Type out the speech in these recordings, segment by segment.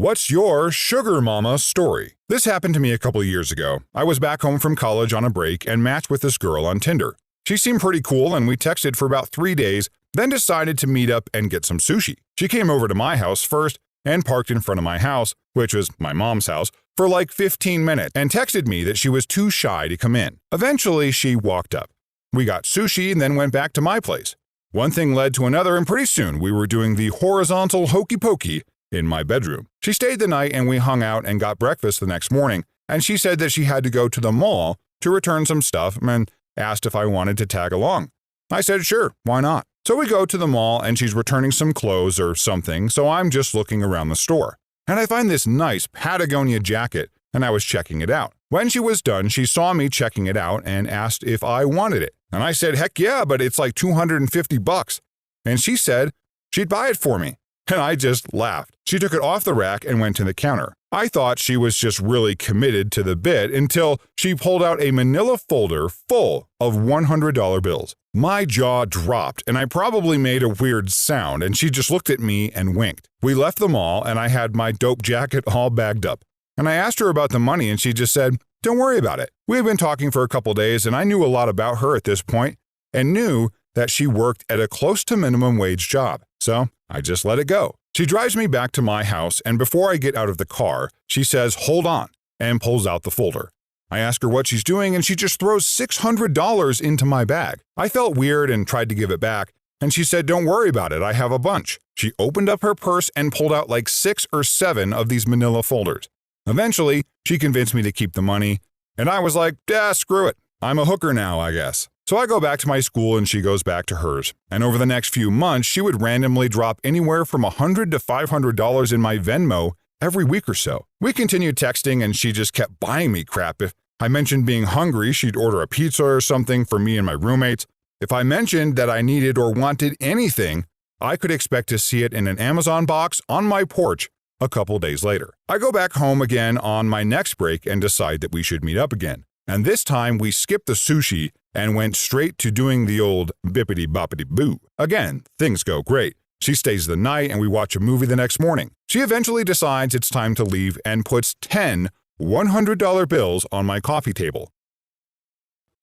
What's your sugar mama story? This happened to me a couple years ago. I was back home from college on a break and matched with this girl on Tinder. She seemed pretty cool and we texted for about 3 days, then decided to meet up and get some sushi. She came over to my house first and parked in front of my house, which was my mom's house, for like 15 minutes and texted me that she was too shy to come in. Eventually, she walked up. We got sushi and then went back to my place. One thing led to another and pretty soon we were doing the horizontal hokey pokey in my bedroom. She stayed the night and we hung out and got breakfast the next morning, and she said that she had to go to the mall to return some stuff and asked if I wanted to tag along. I said sure, why not? So we go to the mall and she's returning some clothes or something, so I'm just looking around the store. And I find this nice Patagonia jacket and I was checking it out. When she was done, she saw me checking it out and asked if I wanted it. And I said, heck yeah, but it's like $250. And she said she'd buy it for me. And I just laughed. She took it off the rack and went to the counter. I thought she was just really committed to the bit until she pulled out a manila folder full of $100 bills. My jaw dropped and I probably made a weird sound, and she just looked at me and winked. We left the mall and I had my dope jacket all bagged up. And I asked her about the money and she just said, don't worry about it. We had been talking for a couple days and I knew a lot about her at this point and knew that she worked at a close to minimum wage job. So I just let it go. She drives me back to my house, and before I get out of the car, she says, hold on, and pulls out the folder. I ask her what she's doing, and she just throws $600 into my bag. I felt weird and tried to give it back, and she said, don't worry about it, I have a bunch. She opened up her purse and pulled out like 6 or 7 of these manila folders. Eventually, she convinced me to keep the money, and I was like, screw it. I'm a hooker now, I guess. So I go back to my school and she goes back to hers. And over the next few months, she would randomly drop anywhere from $100 to $500 in my Venmo every week or so. We continued texting and she just kept buying me crap. If I mentioned being hungry, she'd order a pizza or something for me and my roommates. If I mentioned that I needed or wanted anything, I could expect to see it in an Amazon box on my porch a couple days later. I go back home again on my next break and decide that we should meet up again. And this time we skipped the sushi and went straight to doing the old bippity-boppity-boo. Again, things go great. She stays the night and we watch a movie the next morning. She eventually decides it's time to leave and puts 10 $100 bills on my coffee table.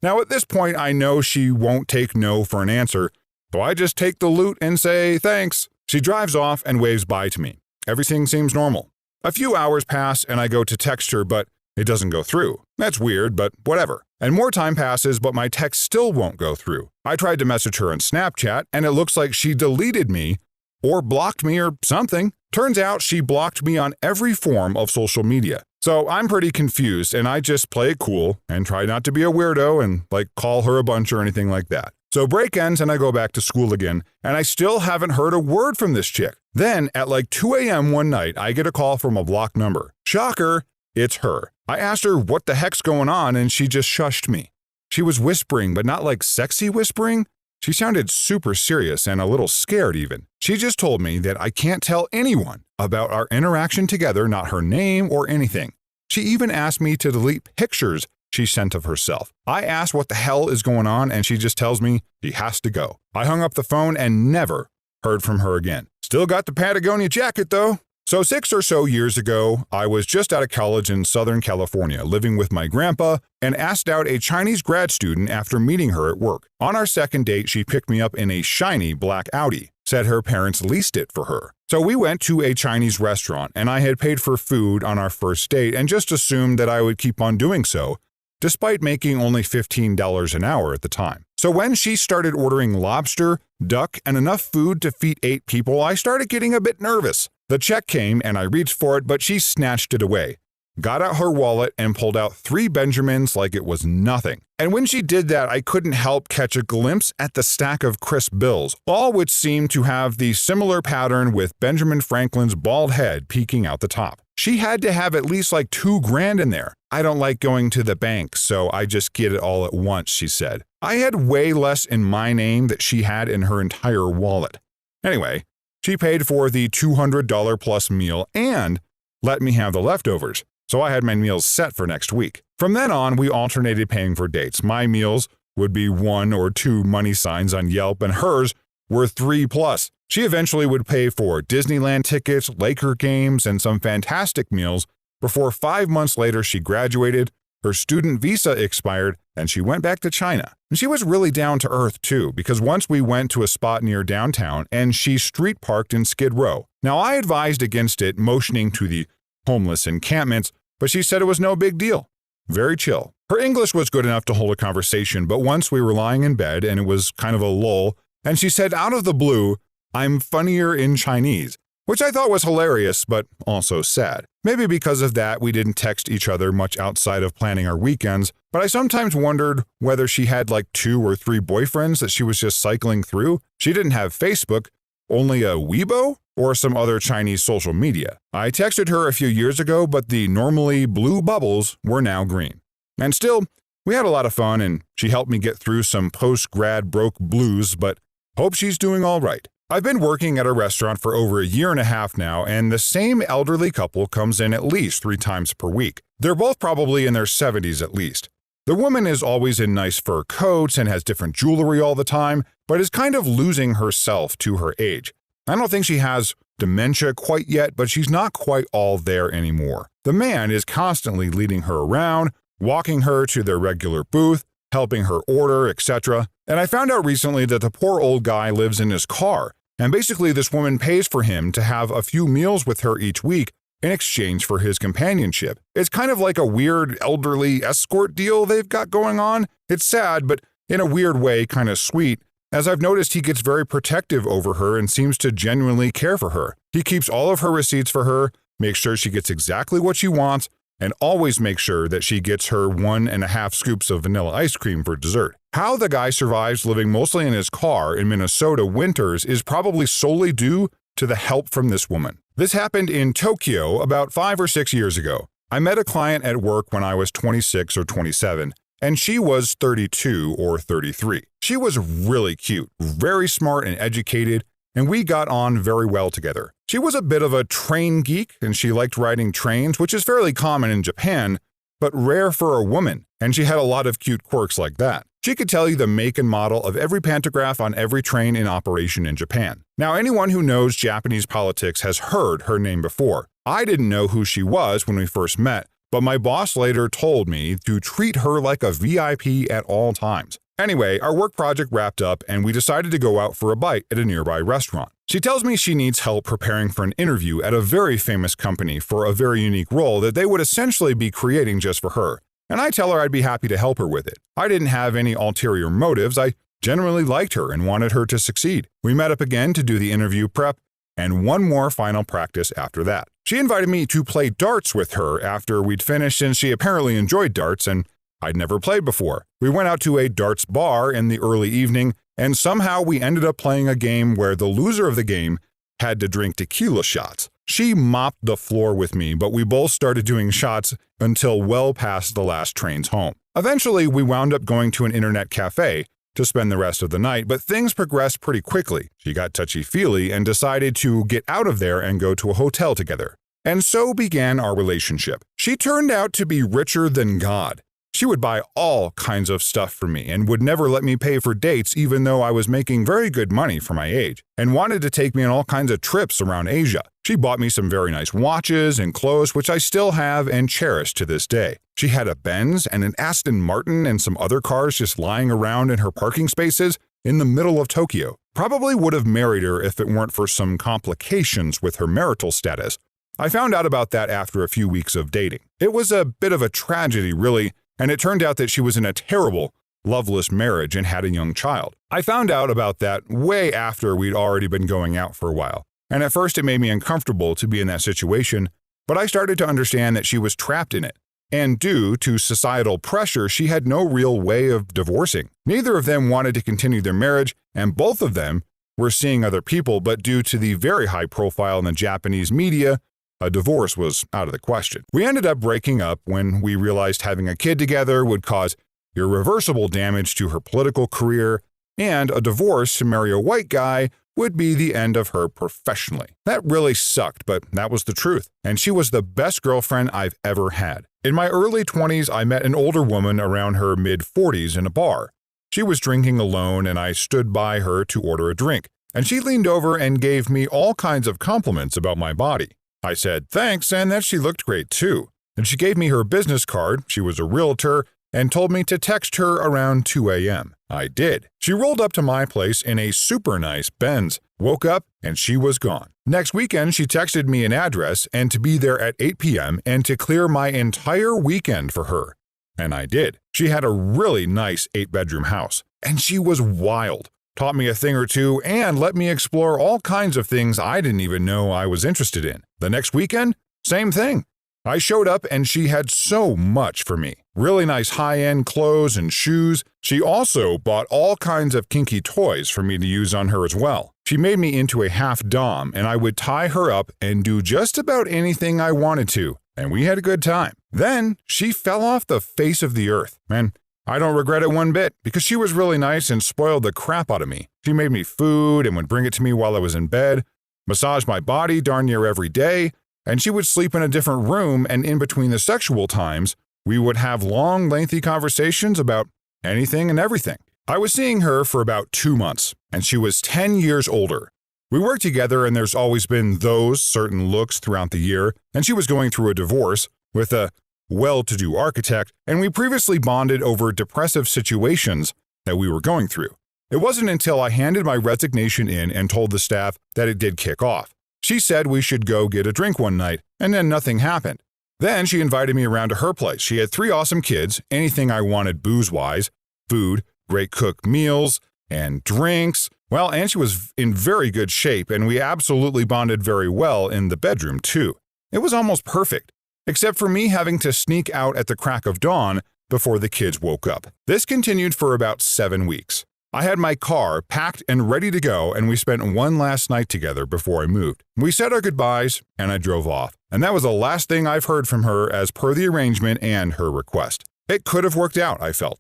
Now at this point I know she won't take no for an answer, so I just take the loot and say thanks. She drives off and waves bye to me. Everything seems normal. A few hours pass and I go to text her, but it doesn't go through. That's weird, but whatever. And more time passes, but my text still won't go through. I tried to message her on Snapchat, and it looks like she deleted me or blocked me or something. Turns out she blocked me on every form of social media. So I'm pretty confused, and I just play it cool and try not to be a weirdo and call her a bunch or anything like that. So break ends and I go back to school again, and I still haven't heard a word from this chick. Then at 2 a.m. one night, I get a call from a blocked number. Shocker, it's her. I asked her what the heck's going on and she just shushed me. She was whispering, but not sexy whispering. She sounded super serious and a little scared even. She just told me that I can't tell anyone about our interaction together, not her name or anything. She even asked me to delete pictures she sent of herself. I asked what the hell is going on and she just tells me she has to go. I hung up the phone and never heard from her again. Still got the Patagonia jacket though. So 6 or so years ago, I was just out of college in Southern California, living with my grandpa, and asked out a Chinese grad student after meeting her at work. On our second date, she picked me up in a shiny black Audi, said her parents leased it for her. So we went to a Chinese restaurant, and I had paid for food on our first date and just assumed that I would keep on doing so, despite making only $15 an hour at the time. So when she started ordering lobster, duck, and enough food to feed 8 people, I started getting a bit nervous. The check came and I reached for it, but she snatched it away, got out her wallet and pulled out 3 Benjamins like it was nothing. And when she did that, I couldn't help catch a glimpse at the stack of crisp bills, all which seemed to have the similar pattern with Benjamin Franklin's bald head peeking out the top. She had to have at least $2,000 in there. I don't like going to the bank, so I just get it all at once, she said. I had way less in my name that she had in her entire wallet. Anyway, she paid for the $200 plus meal and let me have the leftovers, so I had my meals set for next week. From then on, we alternated paying for dates. My meals would be 1 or 2 money signs on Yelp, and hers were 3+. She eventually would pay for Disneyland tickets, Laker games, and some fantastic meals before 5 months later she graduated, her student visa expired, and she went back to China. And she was really down to earth too, because once we went to a spot near downtown and she street parked in Skid Row. Now I advised against it, motioning to the homeless encampments, but she said it was no big deal. Very chill. Her English was good enough to hold a conversation, but once we were lying in bed and it was kind of a lull, and she said out of the blue, "I'm funnier in Chinese," which I thought was hilarious, but also sad. Maybe because of that, we didn't text each other much outside of planning our weekends, but I sometimes wondered whether she had like 2 or 3 boyfriends that she was just cycling through. She didn't have Facebook, only a Weibo, or some other Chinese social media. I texted her a few years ago, but the normally blue bubbles were now green. And still, we had a lot of fun, and she helped me get through some post-grad broke blues, but hope she's doing all right. I've been working at a restaurant for over a year and a half now, and the same elderly couple comes in at least 3 times per week. They're both probably in their 70s at least. The woman is always in nice fur coats and has different jewelry all the time, but is kind of losing herself to her age. I don't think she has dementia quite yet, but she's not quite all there anymore. The man is constantly leading her around, walking her to their regular booth, helping her order, etc. And I found out recently that the poor old guy lives in his car, and basically this woman pays for him to have a few meals with her each week in exchange for his companionship. It's kind of like a weird elderly escort deal they've got going on. It's sad, but in a weird way kind of sweet, as I've noticed he gets very protective over her and seems to genuinely care for her. He keeps all of her receipts for her, makes sure she gets exactly what she wants, and always makes sure that she gets her 1.5 scoops of vanilla ice cream for dessert. How the guy survives living mostly in his car in Minnesota winters is probably solely due to the help from this woman. This happened in Tokyo about 5 or 6 years ago. I met a client at work when I was 26 or 27, and she was 32 or 33. She was really cute, very smart and educated, and we got on very well together. She was a bit of a train geek, and she liked riding trains, which is fairly common in Japan, but rare for a woman, and she had a lot of cute quirks like that. She could tell you the make and model of every pantograph on every train in operation in Japan. Now, anyone who knows Japanese politics has heard her name before. I didn't know who she was when we first met, but my boss later told me to treat her like a VIP at all times. Anyway, our work project wrapped up and we decided to go out for a bite at a nearby restaurant. She tells me she needs help preparing for an interview at a very famous company for a very unique role that they would essentially be creating just for her. And I tell her I'd be happy to help her with it. I didn't have any ulterior motives. I genuinely liked her and wanted her to succeed. We met up again to do the interview prep and one more final practice after that. She invited me to play darts with her after we'd finished, and she apparently enjoyed darts and I'd never played before. We went out to a darts bar in the early evening, and somehow we ended up playing a game where the loser of the game had to drink tequila shots. She mopped the floor with me, but we both started doing shots until well past the last trains home. Eventually, we wound up going to an internet cafe to spend the rest of the night, but things progressed pretty quickly. She got touchy-feely and decided to get out of there and go to a hotel together. And so began our relationship. She turned out to be richer than God. She would buy all kinds of stuff for me and would never let me pay for dates even though I was making very good money for my age, and wanted to take me on all kinds of trips around Asia. She bought me some very nice watches and clothes, which I still have and cherish to this day. She had a Benz and an Aston Martin and some other cars just lying around in her parking spaces in the middle of Tokyo. Probably would have married her if it weren't for some complications with her marital status. I found out about that after a few weeks of dating. It was a bit of a tragedy, really, and it turned out that she was in a terrible, loveless marriage and had a young child. I found out about that way after we'd already been going out for a while, and at first it made me uncomfortable to be in that situation, but I started to understand that she was trapped in it, and due to societal pressure, she had no real way of divorcing. Neither of them wanted to continue their marriage, and both of them were seeing other people, but due to the very high profile in the Japanese media, a divorce was out of the question. We ended up breaking up when we realized having a kid together would cause irreversible damage to her political career, and a divorce to marry a white guy would be the end of her professionally. That really sucked, but that was the truth, and she was the best girlfriend I've ever had. In my early 20s, I met an older woman around her mid-40s in a bar. She was drinking alone, and I stood by her to order a drink. and she leaned over and gave me all kinds of compliments about my body. I said thanks and that she looked great too. And she gave me her business card, she was a realtor, and told me to text her around 2 a.m. I did. She rolled up to my place in a super nice Benz, woke up, and she was gone. Next weekend, she texted me an address and to be there at 8 p.m. and to clear my entire weekend for her. And I did. She had a really nice 8-bedroom house, and she was wild. Taught me a thing or two and let me explore all kinds of things I didn't even know I was interested in. The next weekend, same thing. I showed up and she had so much for me. Really nice high-end clothes and shoes. She also bought all kinds of kinky toys for me to use on her as well. She made me into a half-dom and I would tie her up and do just about anything I wanted to, and we had a good time. Then she fell off the face of the earth, and I don't regret it one bit because she was really nice and spoiled the crap out of me. She made me food and would bring it to me while I was in bed, massaged my body darn near every day, and she would sleep in a different room, and in between the sexual times, we would have long, lengthy conversations about anything and everything. I was seeing her for about 2 months, and she was 10 years older. We worked together and there's always been those certain looks throughout the year, and she was going through a divorce with a well-to-do architect, and we previously bonded over depressive situations that we were going through. It wasn't until I handed my resignation in and told the staff that it did kick off. She said we should go get a drink one night, and then nothing happened. Then she invited me around to her place. She had 3 awesome kids, anything I wanted booze-wise, food, great cooked meals, and drinks. Well, and she was in very good shape, and we absolutely bonded very well in the bedroom, too. It was almost perfect, except for me having to sneak out at the crack of dawn before the kids woke up. This continued for about 7 weeks. I had my car packed and ready to go, and we spent one last night together before I moved. We said our goodbyes, and I drove off. And that was the last thing I've heard from her as per the arrangement and her request. It could have worked out, I felt.